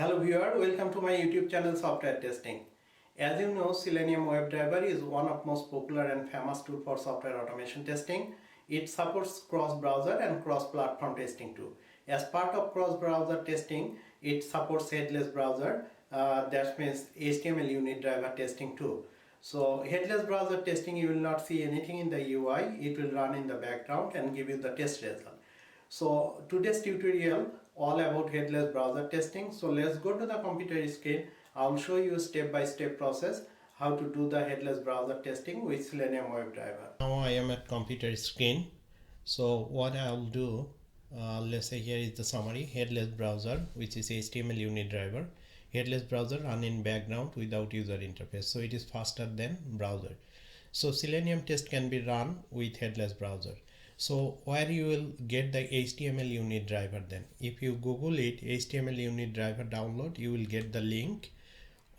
Hello viewer, welcome to my YouTube channel Software Testing. As you know, Selenium WebDriver is one of most popular and famous tool for software automation testing. It supports cross-browser and cross-platform testing too. As part of cross-browser testing, it supports headless browser, that means HTML unit driver testing too. So headless browser testing, you will not see anything in the UI. It will run in the background and give you the test result. So today's tutorial all about headless browser testing. So let's go to the computer screen. I'll show you step-by-step process how to do the headless browser testing with Selenium WebDriver. Now I am at computer screen. So what I'll do, let's say here is the summary: headless browser, which is HTML unit driver. Headless browser run in background without user interface, so it is faster than browser. So Selenium test can be run with headless browser. So where you will get the HTML unit driver then? If you Google it, HTML unit driver download, you will get the link,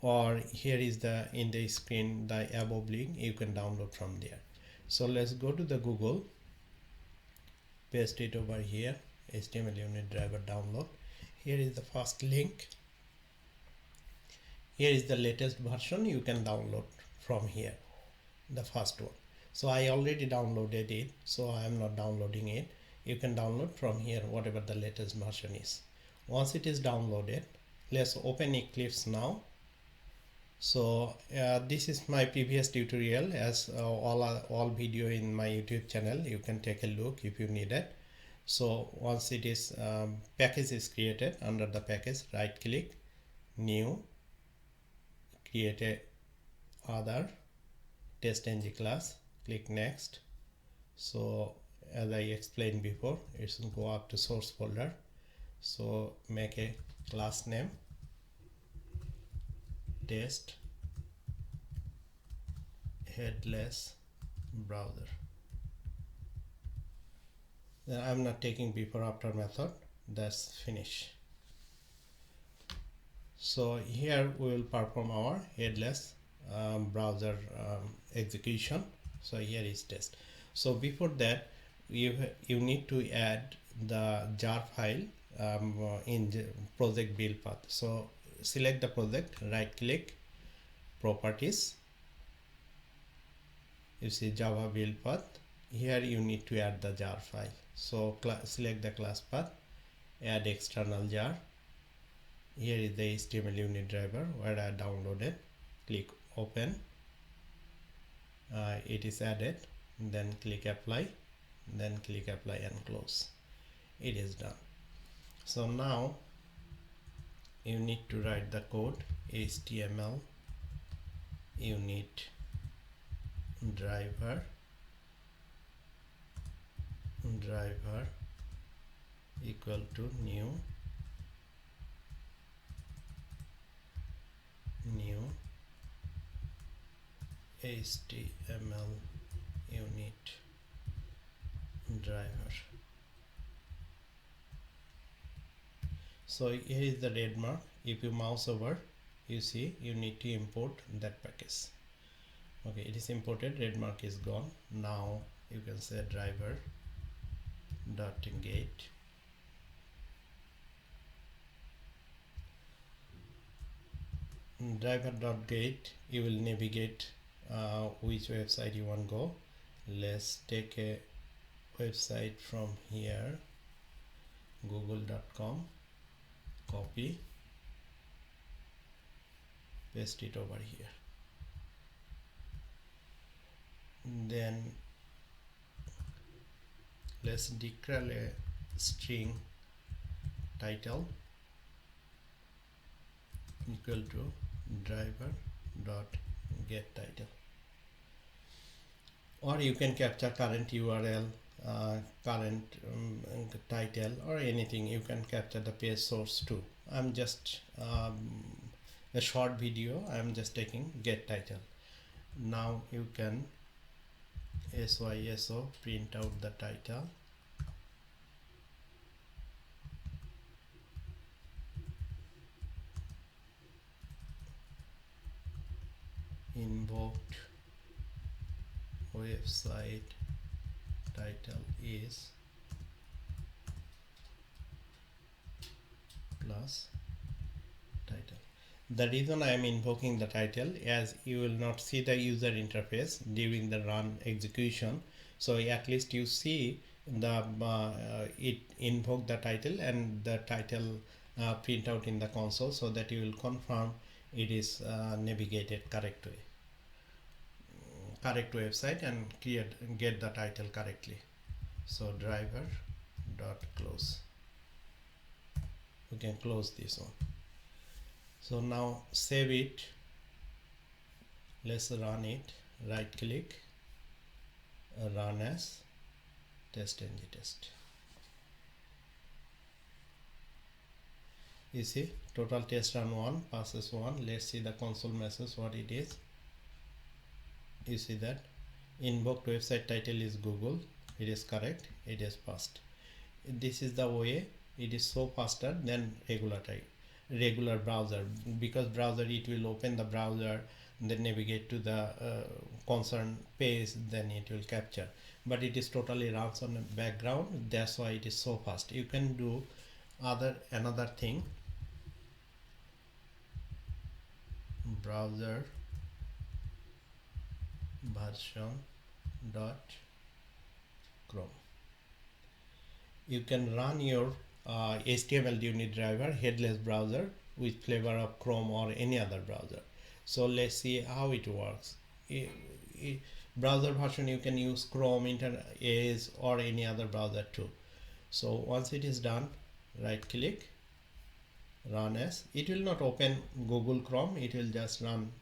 or here is the in the screen the above link, you can download from there. So let's go to the Google, paste it over here, HTML unit driver download. Here is the first link. Here is the latest version, you can download from here, the first one. So I already downloaded it, so I am not downloading it. You can download from here whatever the latest version is. Once it is downloaded, let's open Eclipse now. So this is my previous tutorial, as all video in my YouTube channel. You can take a look if you need it. So once it is package is created, under the package, right click, new, create a other test-ng class, click next. So as I explained before, it will go up to source folder. So make a class name test headless browser. Then I'm not taking before after method, that's finish. So here we will perform our headless browser execution. So here is test. So before that, you need to add the jar file in the project build path. So select the project, right click, properties, you see Java build path. Here you need to add the jar file. So select the class path, add external jar. Here is the HTML unit driver where I downloaded. Click open. It is added. Then click apply. Then click apply and close. It is done. So now you need to write the code HTML unit driver equal to new HTML unit driver. So here is the red mark. If you mouse over, you see you need to import that package. Okay, it is imported, red mark is gone. Now you can say driver dot get driver.get. You will navigate which website you want to go. Let's take a website from here, google.com, copy, paste it over here. Then let's declare a string title equal to driver dot get title, or you can capture current URL, current title, or anything. You can capture the page source too. I'm just a short video, I'm just taking get title. Now you can SYSO print out the title, invoked website title is plus The reason I am invoking the title, as you will not see the user interface during the run execution, so at least you see the it invoke the title and the title print out in the console, so that you will confirm it is navigated correct way, correct website, and get the title correctly. So driver dot close, we can close this one. So now save it, let's run it. Right click, run as test ng test. You see total test run 1 passes 1. Let's see the console message what it is. You see that invoked website title is Google, it is correct, it is passed. This is the way it is so faster than regular browser, because browser it will open the browser, then navigate to the concerned page, then it will capture, but it is totally runs on the background, that's why it is so fast. You can do another thing, browser version dot chrome. You can run your HTML unit driver headless browser with flavor of Chrome or any other browser. So let's see how it works. Browser version you can use Chrome, Edge or any other browser too. So once it is done, right click, run as. It will not open Google Chrome, it will just run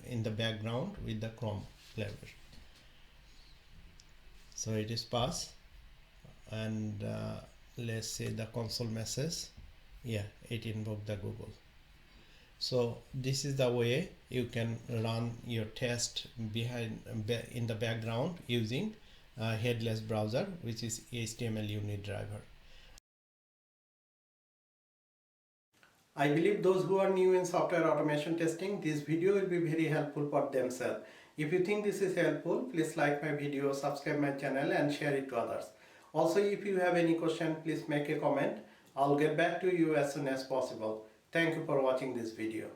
in the background with the Chrome flavor. So it is passed, and let's say the console message, yeah, it invoked the Google. So this is the way you can run your test in the background using headless browser, which is HTML unit driver. I believe those who are new in software automation testing, this video will be very helpful for themselves. If you think this is helpful, please like my video, subscribe my channel and share it to others. Also, if you have any question, please make a comment. I'll get back to you as soon as possible. Thank you for watching this video.